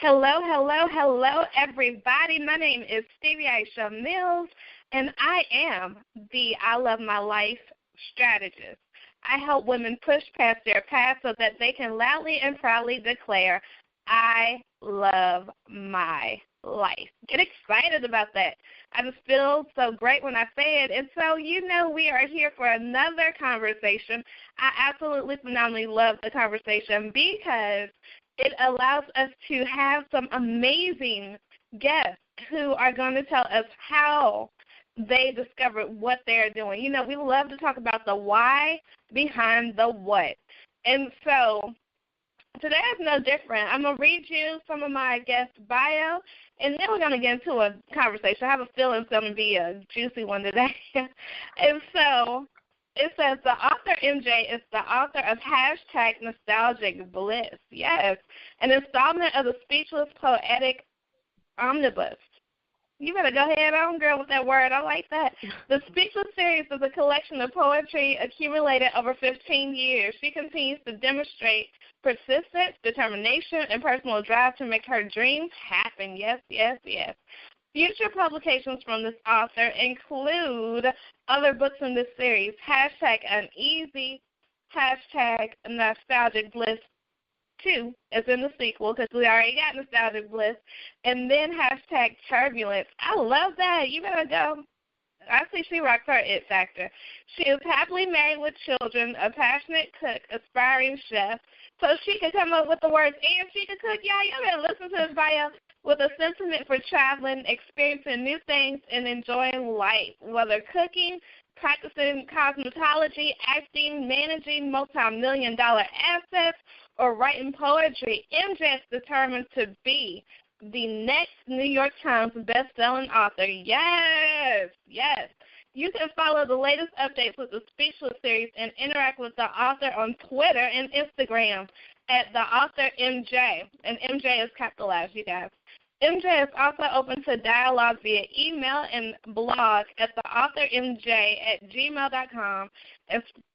Hello, hello, hello, everybody. My name is Stevie Aisha Mills, and I am the I Love My Life strategist. I help women push past their past so that they can loudly and proudly declare, I love my life. Get excited about that. I just feel so great when I say it. And so, we are here for another conversation. I absolutely phenomenally love the conversation because it allows us to have some amazing guests who are going to tell us how they discovered what they're doing. We love to talk about the why behind the what. And so today is no different. I'm going to read you some of my guest bio, and then we're going to get into a conversation. I have a feeling it's going to be a juicy one today. And so it says the author MJ is the author of #Nostalgic Bliss. Yes, an installment of the Speechless Poetic Omnibus. You better go ahead on, girl, with that word. I like that. The Speechless series is a collection of poetry accumulated over 15 years. She continues to demonstrate persistence, determination, and personal drive to make her dreams happen. Yes, yes, yes. Future publications from this author include other books in this series, #Uneasy, #Nostalgic Bliss 2, as in the sequel, because we already got Nostalgic Bliss, and then #Turbulence. I love that. You better go. I see she rocks her it factor. She is happily married with children, a passionate cook, aspiring chef, so she could come up with the words, and she could cook. Y'all better listen to this bio. With a sentiment for traveling, experiencing new things, and enjoying life, whether cooking, practicing cosmetology, acting, managing multi-million-dollar assets, or writing poetry, MJ is determined to be the next New York Times best-selling author. Yes, yes. You can follow the latest updates with the Speechless series and interact with the author on Twitter and Instagram at the author MJ, and MJ is capitalized, you guys. MJ is also open to dialogue via email and blog at theauthormj@gmail.com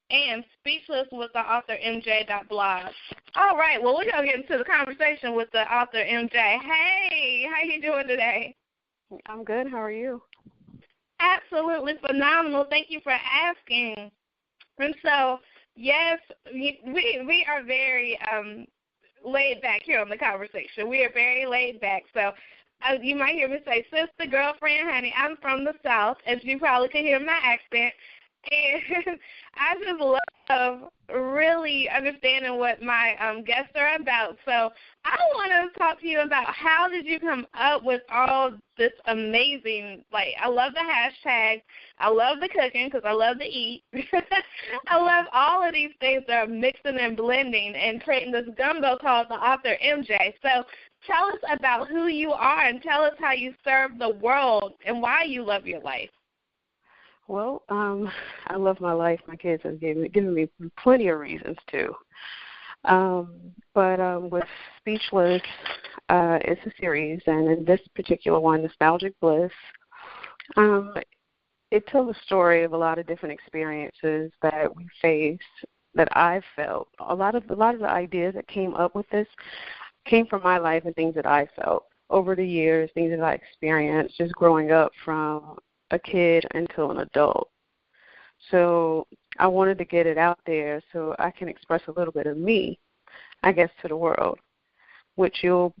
and speechless with theauthormj.blog. All right, well, we're going to get into the conversation with the author MJ. Hey, how you doing today? I'm good. How are you? Absolutely phenomenal. Thank you for asking. And so, yes, we are very laid back here on the conversation. We are very laid back. So you might hear me say, sister, girlfriend, honey, I'm from the South, as you probably can hear my accent. And I just love really understanding what my guests are about. So I want to talk to you about how did you come up with all this amazing, I love the hashtag, I love the cooking because I love to eat. I love all of these things that are mixing and blending and creating this gumbo called the author MJ. So tell us about who you are and tell us how you serve the world and why you love your life. Well, I love my life. My kids have given me plenty of reasons to. But with Speechless, it's a series, and in this particular one, Nostalgic Bliss, it tells a story of a lot of different experiences that we faced, that I felt. A lot of the ideas that came up with this came from my life and things that I felt over the years, things that I experienced just growing up from a kid until an adult. So I wanted to get it out there so I can express a little bit of me, I guess, to the world, which you'll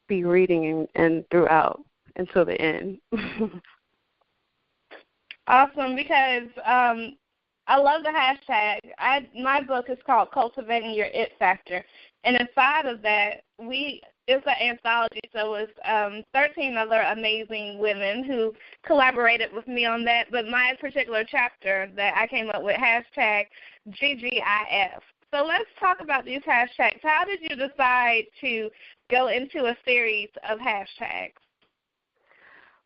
be reading and throughout until the end. Awesome, because I love the hashtag. My book is called Cultivating Your It Factor, and inside of that, it's an anthology, so it's 13 other amazing women who collaborated with me on that. But my particular chapter that I came up with, #GGIF. So let's talk about these hashtags. How did you decide to go into a series of hashtags?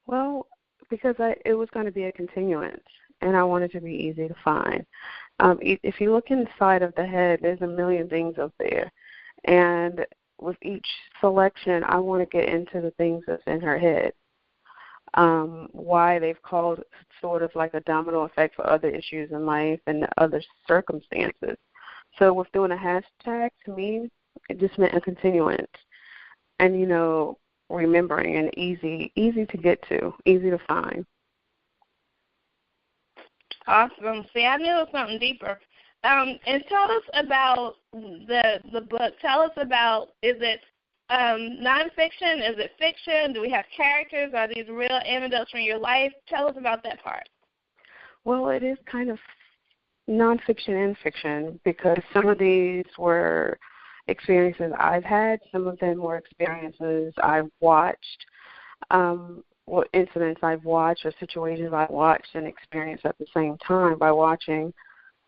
Well, because it was going to be a continuance, and I wanted to be easy to find. If you look inside of the head, there's a million things up there. And with each selection, I want to get into the things that's in her head, why they've called sort of like a domino effect for other issues in life and other circumstances. So with doing a hashtag, to me, it just meant a continuance. and, remembering and easy to get to, easy to find. Awesome. See, I knew it was something deeper. And tell us about the book. Tell us about, is it nonfiction? Is it fiction? Do we have characters? Are these real anecdotes from your life? Tell us about that part. Well, it is kind of nonfiction and fiction, because some of these were experiences I've had. Some of them were experiences I've watched, incidents I've watched or situations I've watched and experienced at the same time by watching.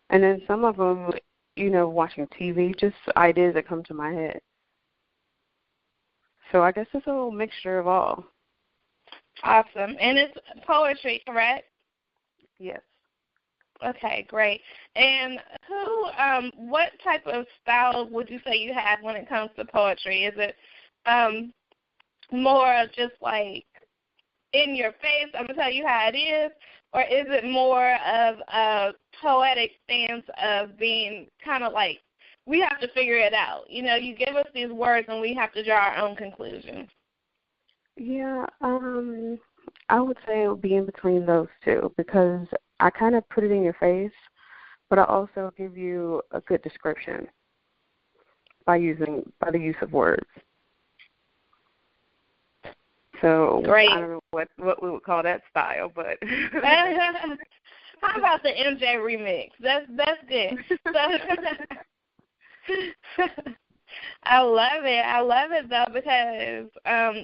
And then some of them, watching TV, just ideas that come to my head. So I guess it's a little mixture of all. Awesome. And it's poetry, correct? Yes. Okay, great. And what type of style would you say you have when it comes to poetry? Is it more just like in your face, I'm going to tell you how it is, or is it more of a poetic stance of being kind of like, we have to figure it out? You give us these words and we have to draw our own conclusions. Yeah, I would say it would be in between those two, because I kind of put it in your face, but I also give you a good description by the use of words. So great. I don't know what we would call that style, but how about the MJ remix? That's good. So, I love it. I love it though, because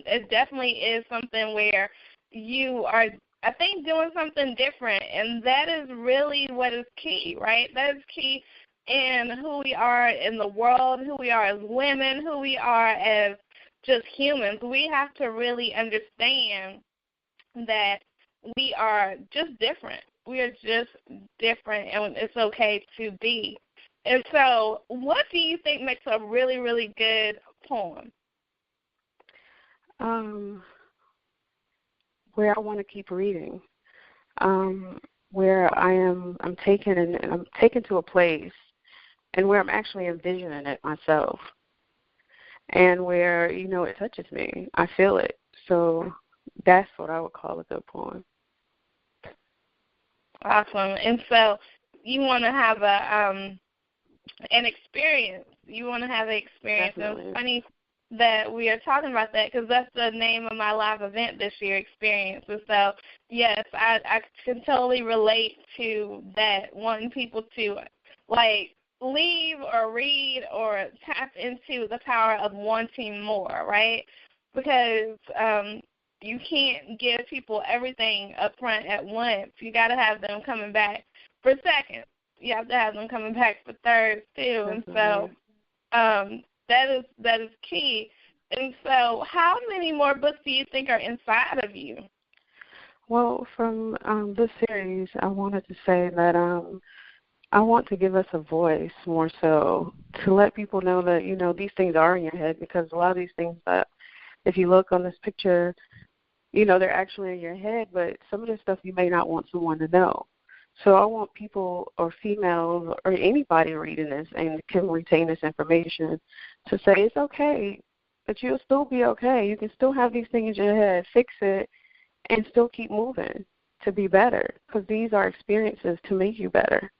it definitely is something where you are, I think, doing something different, and that is really what is key, right? That is key in who we are in the world, who we are as women, who we are as just humans. We have to really understand that we are just different. We are just different, and it's okay to be. And so what do you think makes a really, really good poem? Where I want to keep reading, where I'm taken to a place, and where I'm actually envisioning it myself, and where, it touches me. I feel it. So that's what I would call a good poem. Awesome. And so you want to have an experience. You want to have an experience. Definitely. And it's funny that we are talking about that, because that's the name of my live event this year, Experience. And so, yes, I can totally relate to that, wanting people to, leave or read or tap into the power of wanting more, right? Because you can't give people everything up front at once. You got to have them coming back for seconds. You have to have them coming back for thirds too. And so that is key. And so how many more books do you think are inside of you? Well, from this series, I wanted to say that I want to give us a voice more so, to let people know that, these things are in your head, because a lot of these things that, if you look on this picture, they're actually in your head, but some of this stuff you may not want someone to know. So I want people, or females, or anybody reading this and can retain this information, to say it's okay, but you'll still be okay. You can still have these things in your head, fix it, and still keep moving to be better, because these are experiences to make you better.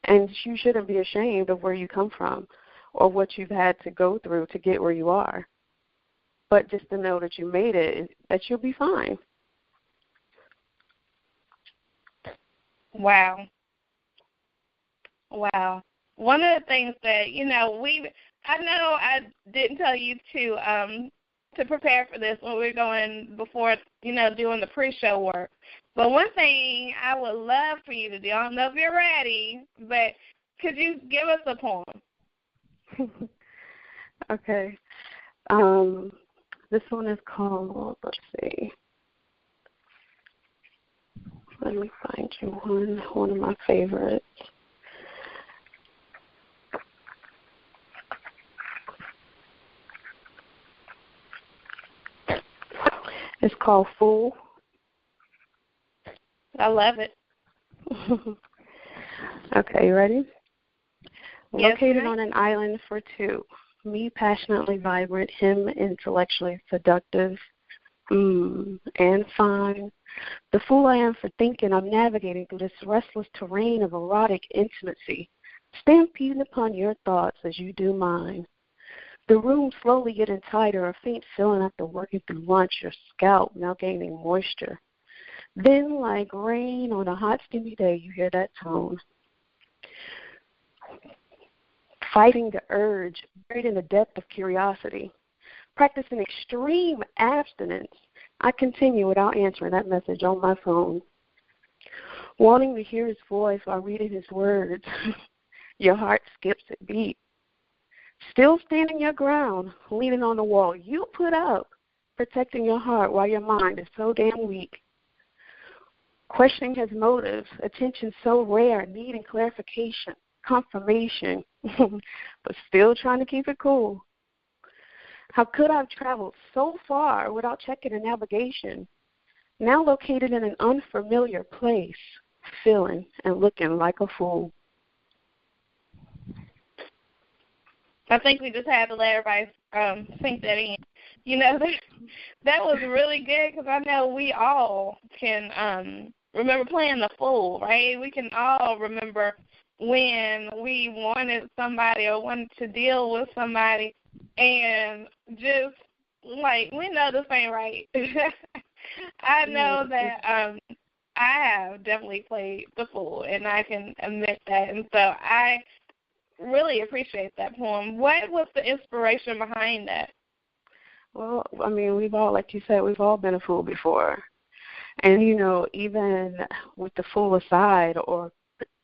And you shouldn't be ashamed of where you come from or what you've had to go through to get where you are. But just to know that you made it, that you'll be fine. Wow. Wow. One of the things that, I know I didn't tell you to prepare for this when we were going before, doing the pre-show work. But one thing I would love for you to do, I don't know if you're ready, but could you give us a poem? Okay. This one is called, let's see. Let me find you one of my favorites. It's called Fool. I love it. Okay, you ready? Yes, Located on an island for two, Me passionately vibrant, him intellectually seductive, and fine. The fool I am for thinking I'm navigating through this restless terrain of erotic intimacy, stampeding upon your thoughts as you do mine. The room slowly getting tighter, a faint feeling after working through lunch, your scalp now gaining moisture. Then, like rain on a hot, steamy day, you hear that tone. Fighting the urge, buried in the depth of curiosity. Practicing extreme abstinence, I continue without answering that message on my phone. Wanting to hear his voice while reading his words, your heart skips a beat. Still standing your ground, leaning on the wall you put up, protecting your heart while your mind is so damn weak. Questioning his motives, attention so rare, needing clarification, confirmation, but still trying to keep it cool. How could I have traveled so far without checking the navigation? Now located in an unfamiliar place, feeling and looking like a fool. I think we just had to let everybody sink that in. You know, that was really good because I know we all can remember playing the fool, right? We can all remember when we wanted somebody or wanted to deal with somebody and just, like, we know this ain't right. I know that I have definitely played the fool, and I can admit that. And so I really appreciate that poem. What was the inspiration behind that? Well, I mean, we've all, like you said, we've all been a fool before. And, you know, even with the fool aside or,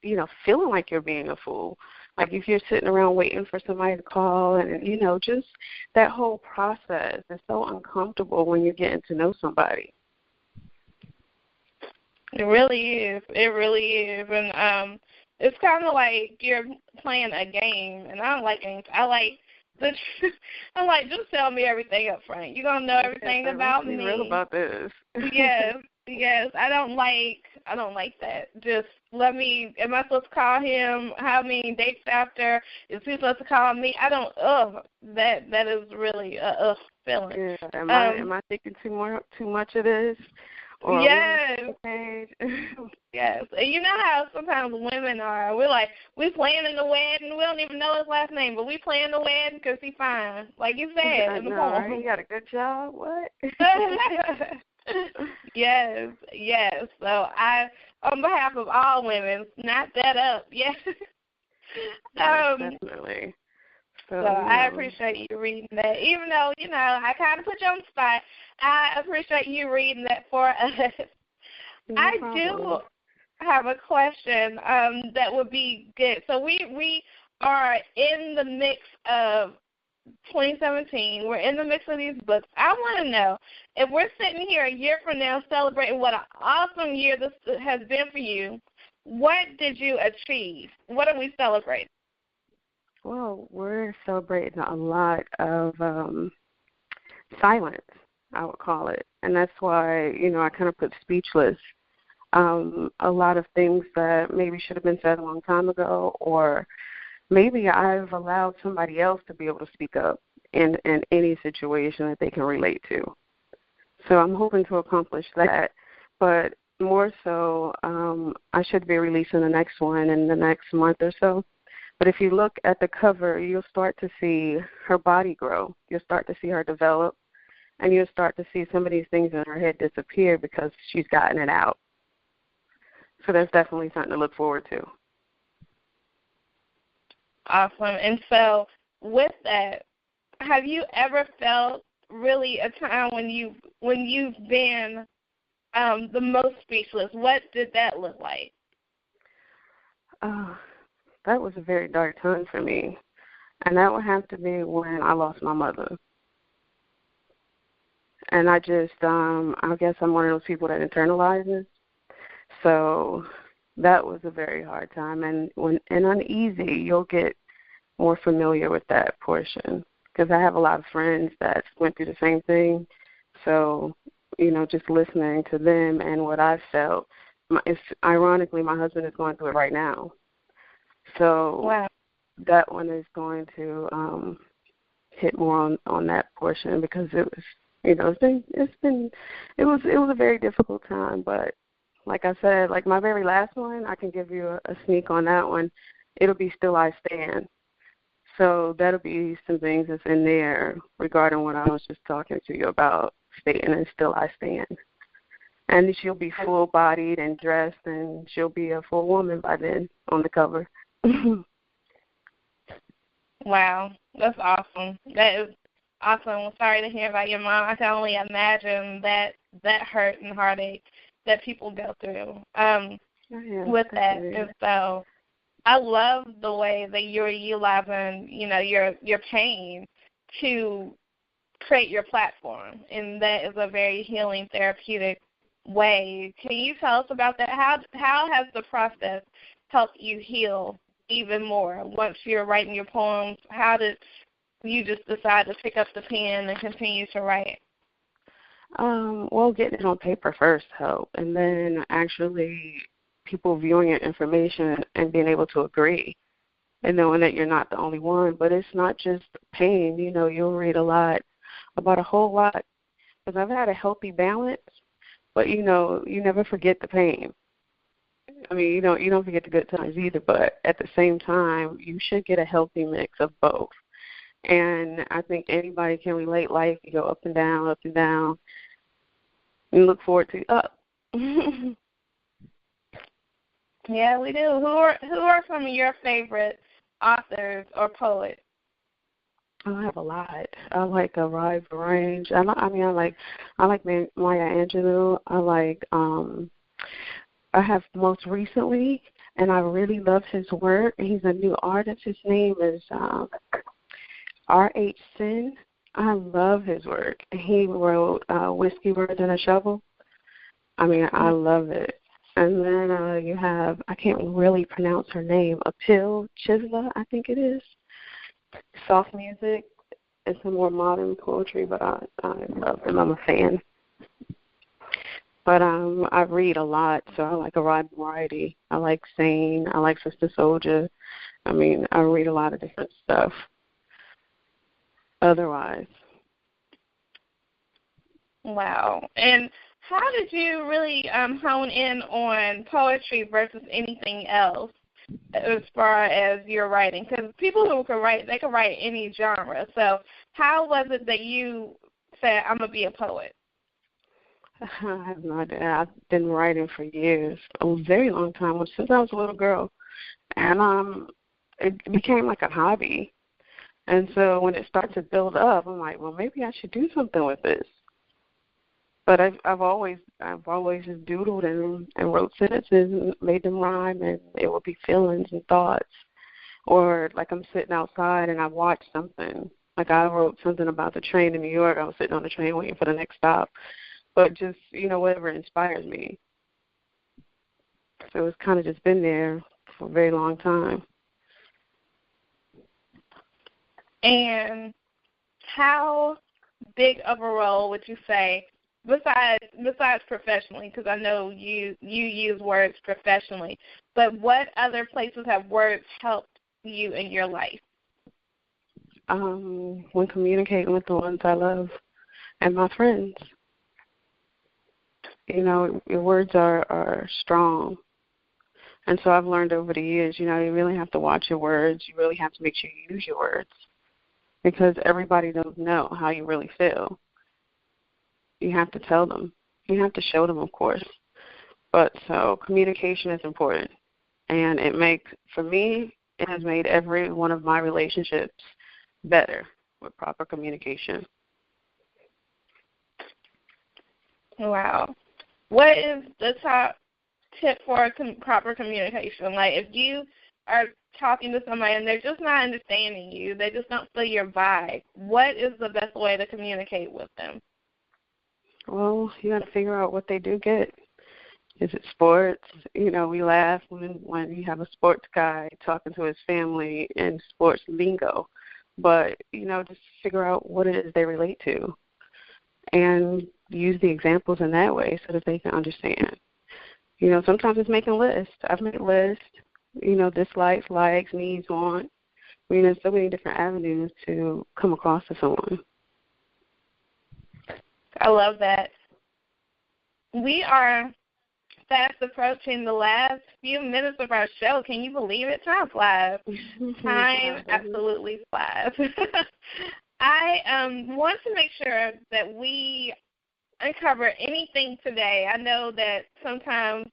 you know, feeling like you're being a fool, like if you're sitting around waiting for somebody to call and, you know, just that whole process is so uncomfortable when you're getting to know somebody. It really is. It really is. And it's kind of like you're playing a game, and I don't like games. I like I'm like, just tell me everything up front. You're gonna know everything about me. Real about this. Yes. I don't like that. Just let me. Am I supposed to call him? How many dates after? Is he supposed to call me? I don't. That is really feeling. Yeah. Am I thinking too much of this? Or yes. Yes. And you know how sometimes women are. We're like, we planning the wedding. We don't even know his last name, but we planning the wedding because he's fine. Like you said in the poem. Right? He got a good job. What? Yes. So I, on behalf of all women, snap that up. Yes. Definitely. So I appreciate you reading that. Even though, you know, I kind of put you on the spot, I appreciate you reading that for us. I do have a question that would be good. So we are in the mix of 2017. We're in the mix of these books. I want to know, if we're sitting here a year from now celebrating what an awesome year this has been for you, what did you achieve? What are we celebrating? Well, we're celebrating a lot of silence, I would call it. And that's why, you know, I kind of put speechless. A lot of things that maybe should have been said a long time ago, or maybe I've allowed somebody else to be able to speak up in any situation that they can relate to. So I'm hoping to accomplish that. But more so, I should be releasing the next one in the next month or so. But if you look at the cover, you'll start to see her body grow. You'll start to see her develop. And you'll start to see some of these things in her head disappear because she's gotten it out. So that's definitely something to look forward to. Awesome. And so with that, have you ever felt really a time when you've been the most speechless? What did that look like? That was a very dark time for me. And that would have to be when I lost my mother. And I just, I guess I'm one of those people that internalizes. So that was a very hard time. And when uneasy, you'll get more familiar with that portion. Because I have a lot of friends that went through the same thing. So, you know, just listening to them and what I felt. Ironically, my husband is going through it right now. So wow. That one is going to hit more on that portion because it was, it was a very difficult time. But like I said, like my very last one, I can give you a sneak on that one. It'll be Still I Stand. So that'll be some things that's in there regarding what I was just talking to you about, stating and Still I Stand. And she'll be full-bodied and dressed, and she'll be a full woman by then on the cover. Wow, that's awesome. That is awesome. I'm sorry to hear about your mom. I can only imagine that hurt and heartache that people go through with that. And so I love the way that you're utilizing, your pain to create your platform, and that is a very healing, therapeutic way. Can you tell us about that? How has the process helped you heal even more once you're writing your poems? How did you just decide to pick up the pen and continue to write? Well, getting it on paper first helped, and then actually people viewing your information and being able to agree and knowing that you're not the only one. But it's not just pain. You'll read a lot about a whole lot, because I've had a healthy balance, but, you never forget the pain. I mean, you don't forget the good times either, but at the same time, you should get a healthy mix of both. And I think anybody can relate. Life, you go up and down, and look forward to up. Yeah, we do. Who are some of your favorite authors or poets? I have a lot. I like a wide range. I like Maya Angelou. I have most recently, and I really love his work. He's a new artist. His name is R.H. Sin. I love his work. He wrote Whiskey, Birds, and a Shovel. I love it. And then you have, I can't really pronounce her name, Apil Chisla, I think it is. Soft music and some more modern poetry, but I love them. I'm a fan. But I read a lot, so I like a wide variety. I like Sane. I like Sister Soldier. I read a lot of different stuff. Otherwise. Wow. And how did you really hone in on poetry versus anything else as far as your writing? Because people who can write, they can write any genre. So how was it that you said, I'm going to be a poet? I have no idea. I've been writing for years, a very long time, since I was a little girl. And it became like a hobby. And so when it started to build up, I'm like, well, maybe I should do something with this. But I've always just doodled and wrote sentences and made them rhyme, and it would be feelings and thoughts. Or like I'm sitting outside and I watched something. Like I wrote something about the train in New York. I was sitting on the train waiting for the next stop. But just, whatever inspires me. So it's kind of just been there for a very long time. And how big of a role would you say, besides professionally, because I know you use words professionally, but what other places have words helped you in your life? When communicating with the ones I love and my friends. Your words are strong. And so I've learned over the years, you really have to watch your words. You really have to make sure you use your words, because everybody doesn't know how you really feel. You have to tell them. You have to show them, of course. But so communication is important. And for me, it has made every one of my relationships better with proper communication. Wow. What is the top tip for proper communication? Like if you are talking to somebody and they're just not understanding you, they just don't feel your vibe, what is the best way to communicate with them? Well, you got to figure out what they do get. Is it sports? We laugh when you have a sports guy talking to his family in sports lingo. But, just figure out what it is they relate to and use the examples in that way so that they can understand. Sometimes it's making lists. I've made lists, dislikes, likes, needs, want. I mean, there's so many different avenues to come across to someone. I love that. We are fast approaching the last few minutes of our show. Can you believe it? Time flies. Time absolutely flies. I want to make sure that we uncover anything today. I know that sometimes,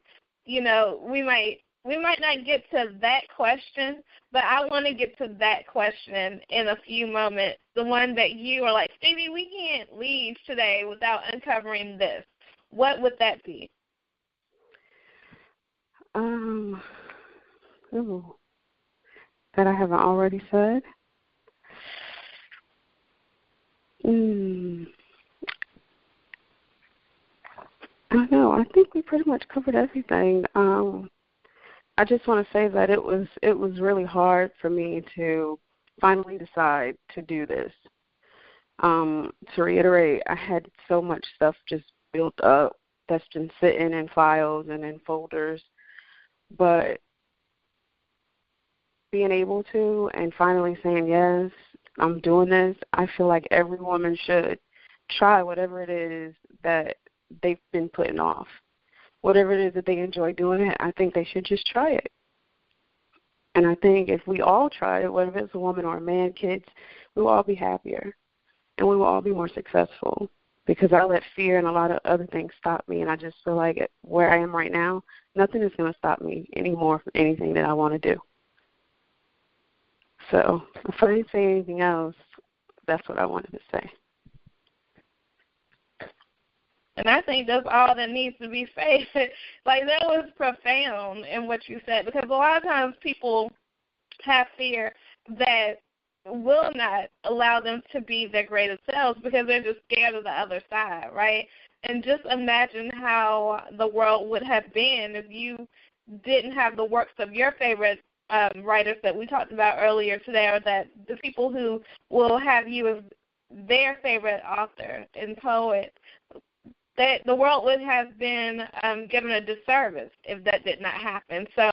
we might not get to that question, but I want to get to that question in a few moments, the one that you are like, Stevie, we can't leave today without uncovering this. What would that be? That I haven't already said? I don't know. I think we pretty much covered everything. I just want to say that it was really hard for me to finally decide to do this. To reiterate, I had so much stuff just built up that's been sitting in files and in folders, but being able to and finally saying, yes, I'm doing this, I feel like every woman should try whatever it is that they've been putting off. Whatever it is that they enjoy doing it, I think they should just try it. And I think if we all try it, whether it's a woman or a man, kids, we will all be happier and we will all be more successful, because I let fear and a lot of other things stop me, and I just feel like where I am right now, nothing is going to stop me anymore from anything that I want to do. So if I didn't say anything else, that's what I wanted to say. And I think that's all that needs to be said. Like, that was profound in what you said, because a lot of times people have fear that will not allow them to be their greatest selves because they're just scared of the other side, right? And just imagine how the world would have been if you didn't have the works of your favorite writers that we talked about earlier today, or that the people who will have you as their favorite author and poet. That the world would have been given a disservice if that did not happen. So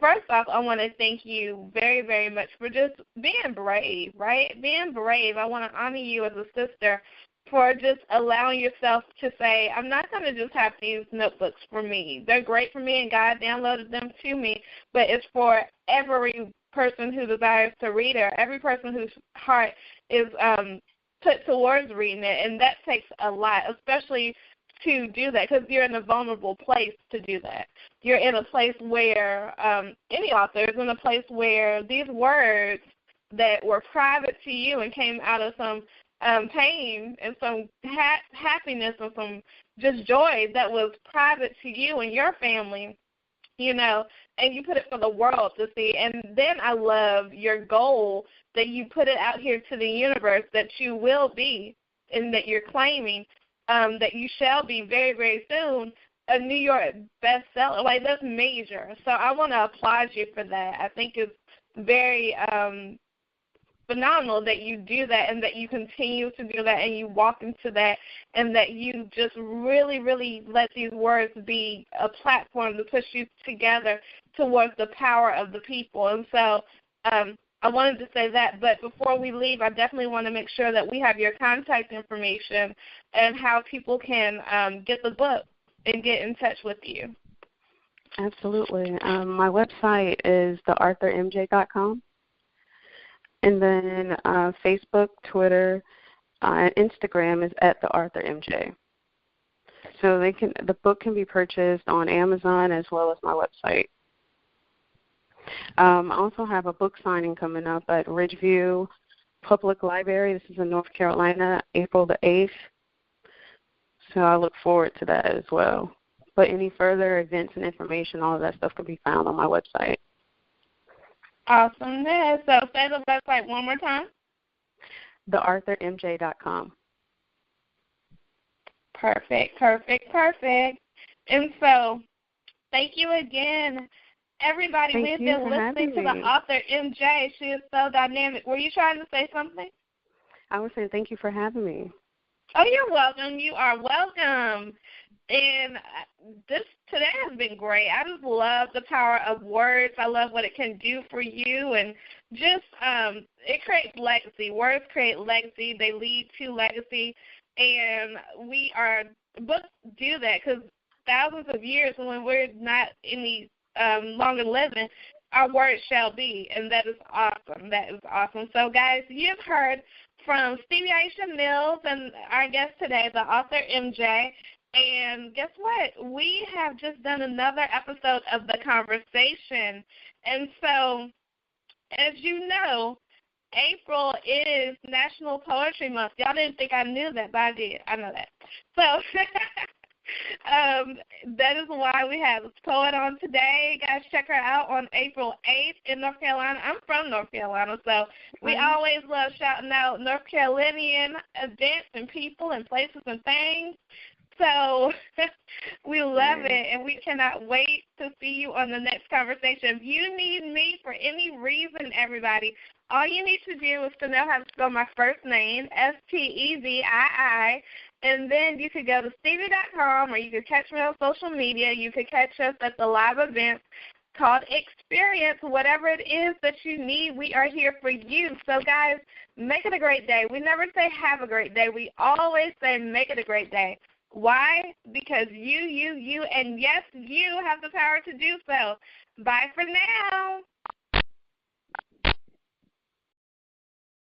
first off, I want to thank you very, very much for just being brave, right? Being brave. I want to honor you as a sister for just allowing yourself to say, I'm not going to just have these notebooks for me. They're great for me, and God downloaded them to me, but it's for every person who desires to read it, every person whose heart is put towards reading it, and that takes a lot, especially to do that, because you're in a vulnerable place to do that. You're in a place where any author is in a place where these words that were private to you and came out of some pain and some happiness and some just joy that was private to you and your family, and you put it for the world to see. And then I love your goal that you put it out here to the universe, that you will be, and that you're claiming that you shall be very, very soon, a New York bestseller. Like, that's major. So I want to applaud you for that. I think it's very phenomenal that you do that, and that you continue to do that, and you walk into that, and that you just really, really let these words be a platform to push you together towards the power of the people. And so I wanted to say that, but before we leave, I definitely want to make sure that we have your contact information and how people can get the book and get in touch with you. Absolutely. My website is thearthurmj.com. And then Facebook, Twitter, and Instagram is @thearthurmj. So the book can be purchased on Amazon as well as my website. I also have a book signing coming up at Ridgeview Public Library. This is in North Carolina, April the 8th. So I look forward to that as well. But any further events and information, all of that stuff can be found on my website. Awesome. So say the website one more time. thearthurmj.com. Perfect. And so thank you again, everybody. We've been listening to the author MJ. She is so dynamic. Were you trying to say something? I was saying thank you for having me. Oh, you're welcome. You are welcome. And this today has been great. I just love the power of words. I love what it can do for you, and just it creates legacy. Words create legacy. They lead to legacy, and books do that because thousands of years when we're not any longer living, our word shall be, and that is awesome. That is awesome. So, guys, you've heard from Stevie Aisha Mills and our guest today, the author MJ. And guess what? We have just done another episode of The Conversation. And so, as you know, April is National Poetry Month. Y'all didn't think I knew that, but I did. I know that. So that is why we have this poet on today. Guys, check her out on April 8th in North Carolina. I'm from North Carolina, so we always love shouting out North Carolinian events and people and places and things. So we love it, and we cannot wait to see you on the next conversation. If you need me for any reason, everybody, all you need to do is to know how to spell my first name, Stevii, and then you could go to Stevie.com, or you could catch me on social media. You could catch us at the live event called Experience. Whatever it is that you need, we are here for you. So, guys, make it a great day. We never say have a great day. We always say make it a great day. Why? Because you, and yes, you have the power to do so. Bye for now.